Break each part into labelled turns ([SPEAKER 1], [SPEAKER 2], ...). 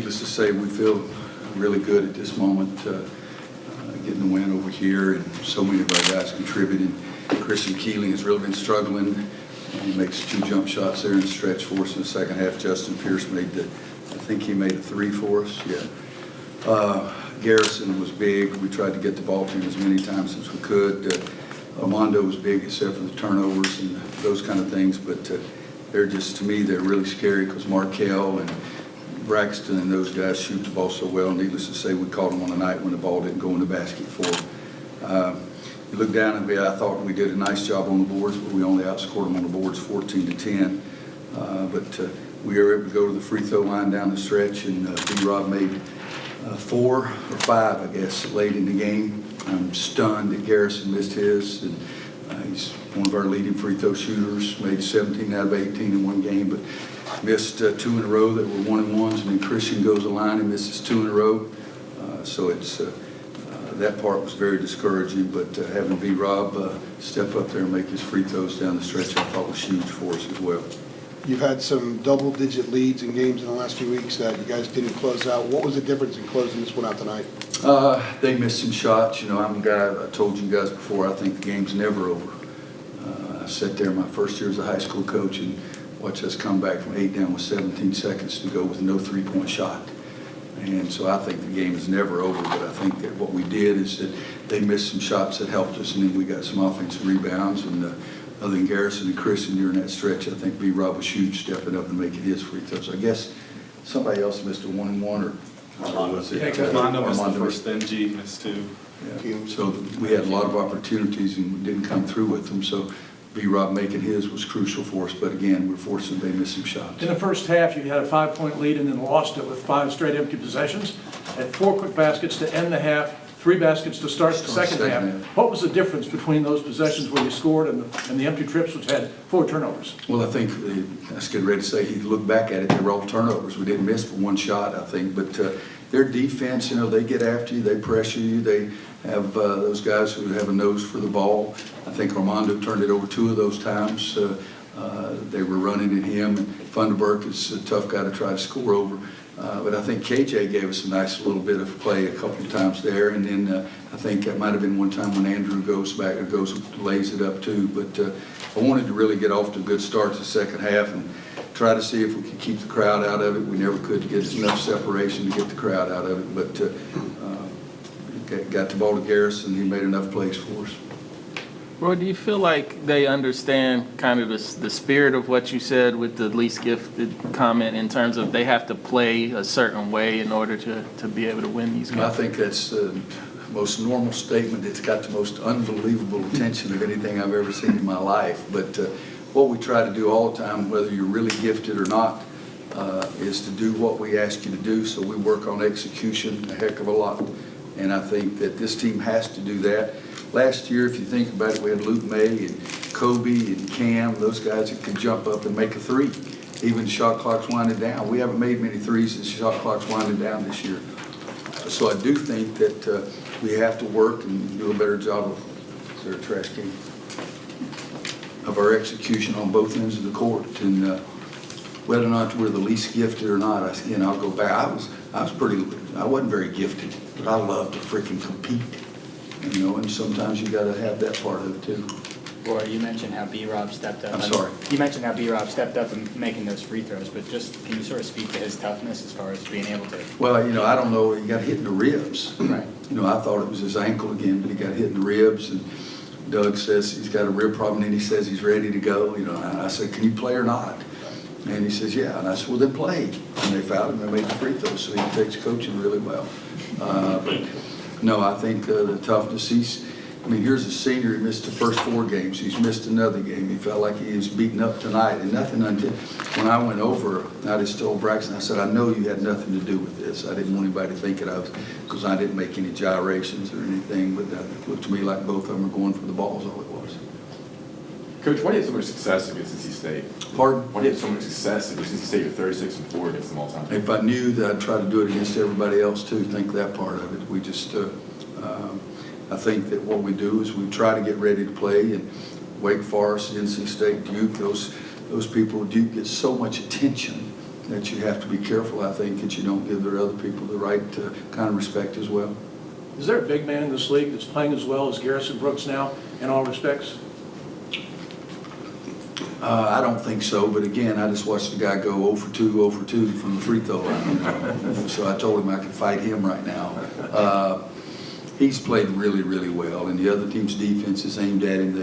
[SPEAKER 1] needless to say, we feel really good at this moment, getting the win over here, and so many of our guys contributing. Christian Keeling has really been struggling. He makes 2 jump shots there in the stretch for us in the second half. Justin Pierce made I think he made a 3 for us, yeah. Garrison was big. We tried to get the ball to him as many times as we could. Armando was big except for the turnovers and those kind of things, but they're just, to me, they're really scary because Markel and Braxton and those guys shoot the ball so well. Needless to say, we caught them on the night when the ball didn't go in the basket for them. You look down at me, I thought we did a nice job on the boards, but we only outscored them on the boards 14-10. But we were able to go to the free throw line down the stretch, and B-Rob made 4 or 5, I guess, late in the game. I'm stunned that Garrison missed his, and he's one of our leading free throw shooters, made 17 out of 18 in one game, but missed 2 in a row that were 1-and-1s, and then Christian goes to the line and misses 2 in a row. So it's that part was very discouraging, but having B-Rob step up there and make his free throws down the stretch, I thought was huge for us as well.
[SPEAKER 2] You've had some double-digit leads in games in the last few weeks that you guys didn't close out. What was the difference in closing this one out tonight?
[SPEAKER 1] They missed some shots. You know, I'm a guy, I told you guys before, I think the game's never over. I sat there my first year as a high school coach and watched us come back from 8 down with 17 seconds to go with no 3-point shot. And so I think the game is never over, but I think that what we did is that they missed some shots that helped us, and then we got some offensive rebounds. And other than Garrison and Christian during that stretch, I think B-Rob was huge stepping up and making his free throws. I guess somebody else missed a 1-and-1, or was it?
[SPEAKER 3] Armando missed the first, then G missed 2.
[SPEAKER 1] Yeah. So we had a lot of opportunities and we didn't come through with them. So B-Rob making his was crucial for us. But again, we're fortunate they missed some shots.
[SPEAKER 4] In the first half, you had a 5-point lead and then lost it with 5 straight empty possessions. Had 4 quick baskets to end the half, 3 baskets to start the second half. What was the difference between those possessions where you scored and the empty trips, which had 4 turnovers?
[SPEAKER 1] Well, I think, I was getting ready to say, you look back at it, they were all turnovers. We didn't miss for 1 shot, I think. But their defense, you know, they get after you, they pressure you, they have those guys who have a nose for the ball. I think Armando turned it over 2 of those times. They were running at him, and Funderburk is a tough guy to try to score over. But I think KJ gave us a nice little bit of play a couple of times there, and then I think it might have been one time when Andrew goes back or lays it up too. But I wanted to really get off to a good start to the second half and try to see if we could keep the crowd out of it. We never could get enough separation to get the crowd out of it, but got the ball to Garrison. He made enough plays for us.
[SPEAKER 5] Roy, do you feel like they understand kind of the spirit of what you said with the least gifted comment in terms of they have to play a certain way in order to be able to win these games?
[SPEAKER 1] I think that's the most normal statement. It's got the most unbelievable attention of anything I've ever seen in my life. But what we try to do all the time, whether you're really gifted or not, is to do what we ask you to do. So we work on execution a heck of a lot. And I think that this team has to do that. Last year, if you think about it, we had Luke May and Kobe and Cam, those guys that could jump up and make a 3. Even shot clock's winding down. We haven't made many 3s as shot clock's winding down this year. So I do think that we have to work and do a better job of, is there a trash can? Of our execution on both ends of the court. And whether or not we're the least gifted or not, I'll go back. I wasn't very gifted, but I love to freaking compete. You know, and sometimes you got to have that part of it too.
[SPEAKER 6] Roy, you mentioned how B-Rob stepped up.
[SPEAKER 1] I'm sorry.
[SPEAKER 6] You mentioned how B-Rob stepped up and making those free throws, but just can you sort of speak to his toughness as far as being able to?
[SPEAKER 1] Well, you know, I don't know. He got hit in the ribs.
[SPEAKER 6] Right.
[SPEAKER 1] You know, I thought it was his ankle again, but he got hit in the ribs. And Doug says he's got a rib problem, and he says he's ready to go. You know, and I said, "Can you play or not?" And he says, "Yeah." And I said, "Well, then play." And they fouled him and made the free throws. So he takes coaching really well. But no, I think the toughness. Here's a senior. He missed the first 4 games. He's missed another game. He felt like he was beaten up tonight, and nothing until when I went over, I just told Braxton, I said, "I know you had nothing to do with this. I didn't want anybody to think it was because I didn't make any gyrations or anything, but it looked to me like both of them were going for the balls, all it was."
[SPEAKER 3] Coach, why do you have so much success against NC State?
[SPEAKER 1] Pardon?
[SPEAKER 3] Why do you have so much success against NC State? You're 36-4 against them all the time.
[SPEAKER 1] If I knew that I'd try to do it against everybody else too, think that part of it. We just, I think that what we do is we try to get ready to play, and Wake Forest, NC State, Duke, those people, Duke gets so much attention that you have to be careful, I think, that you don't give the other people the right kind of respect as well.
[SPEAKER 4] Is there a big man in this league that's playing as well as Garrison Brooks now, in all respects?
[SPEAKER 1] I don't think so, but again, I just watched the guy go 0 for 2, 0 for 2 from the free throw line. So I told him I could fight him right now. He's played really, really well, and the other team's defense is aimed at him.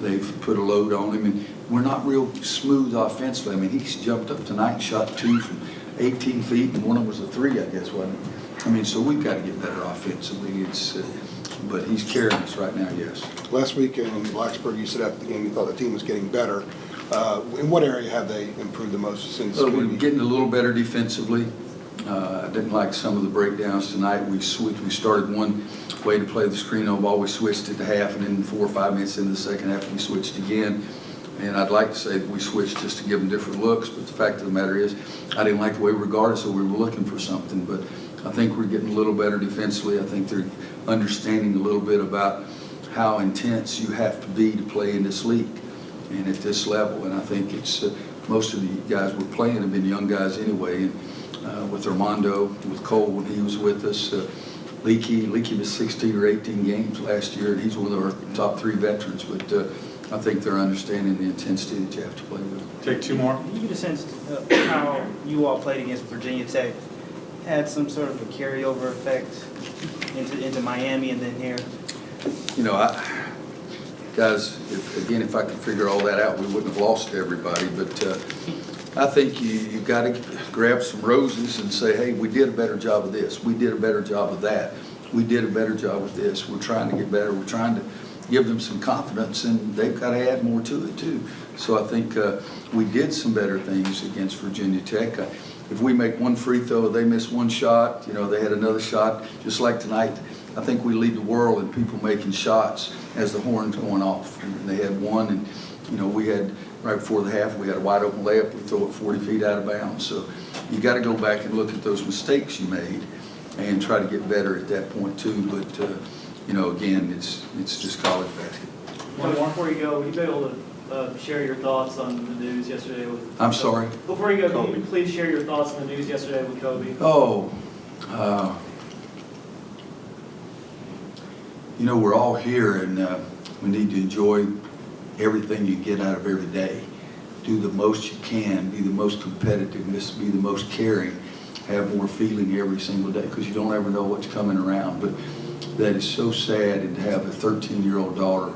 [SPEAKER 1] They've put a load on him, and we're not real smooth offensively. I mean, he's jumped up tonight and shot 2 from 18 feet, and one of them was a 3, I guess, wasn't it? I mean, so we've got to get better offensively. But he's carrying us right now, yes.
[SPEAKER 2] Last week in Blacksburg, you said after the game you thought the team was getting better. In what area have they improved the most since?
[SPEAKER 1] So we're getting a little better defensively. I didn't like some of the breakdowns tonight. We started one way to play the screen over ball. We switched at the half, and then 4 or 5 minutes into the second half, we switched again. And I'd like to say that we switched just to give them different looks, but the fact of the matter is, I didn't like the way we regarded, so we were looking for something. But I think we're getting a little better defensively. I think they're understanding a little bit about how intense you have to be to play in this league and at this level. And I think it's most of the guys we're playing have been young guys anyway. And with Armando, with Cole when he was with us, Leakey was 16 or 18 games last year, and he's one of our top 3 veterans. But I think they're understanding the intensity that you have to play with.
[SPEAKER 3] Take 2 more.
[SPEAKER 7] Can you get a sense of how you all played against Virginia Tech? Had some sort of a carryover effect into Miami and then here?
[SPEAKER 1] You know, guys, if I could figure all that out, we wouldn't have lost everybody. But I think you got to grab some roses and say, hey, we did a better job of this. We did a better job of that. We did a better job of this. We're trying to get better. We're trying to give them some confidence, and they've got to add more to it, too. So I think we did some better things against Virginia Tech. If we make one free throw, they miss one shot, you know, they had another shot, just like tonight. I think we lead the world in people making shots as the horn's going off. And they had one, and, you know, we had, right before the half, we had a wide open layup. We throw it 40 feet out of bounds. So you got to go back and look at those mistakes you made and try to get better at that point, too. But, you know, again, it's just college basketball.
[SPEAKER 8] One more before you go, would you be able to share your thoughts on the news yesterday with...
[SPEAKER 1] I'm sorry?
[SPEAKER 8] Before you go, can you please share your thoughts on the news yesterday with Kobe?
[SPEAKER 1] Oh, you know, we're all here, and we need to enjoy everything you get out of every day. Do the most you can, be the most competitive, be the most caring, have more feeling every single day, because you don't ever know what's coming around. But that is so sad, and to have a 13-year-old daughter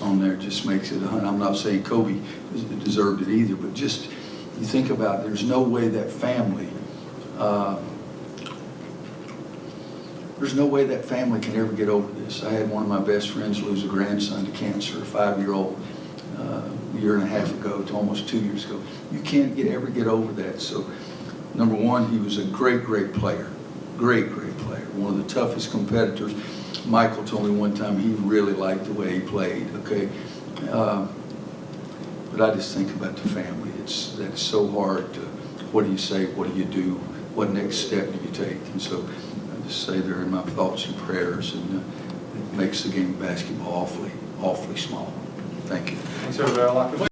[SPEAKER 1] on there just makes it, I'm not saying Kobe deserved it either, but just, you think about it, there's no way that family, can ever get over this. I had one of my best friends lose a grandson to cancer, a 5-year-old, a year and a half ago to almost 2 years ago. You can't ever get over that. So, number one, he was a great player. Great player. One of the toughest competitors. Michael told me one time he really liked the way he played, okay? But I just think about the family. That's so hard to, what do you say, what do you do, what next step do you take? And so I just say they're in my thoughts and prayers, and it makes the game of basketball awfully small. Thank you.
[SPEAKER 3] Thanks, everybody.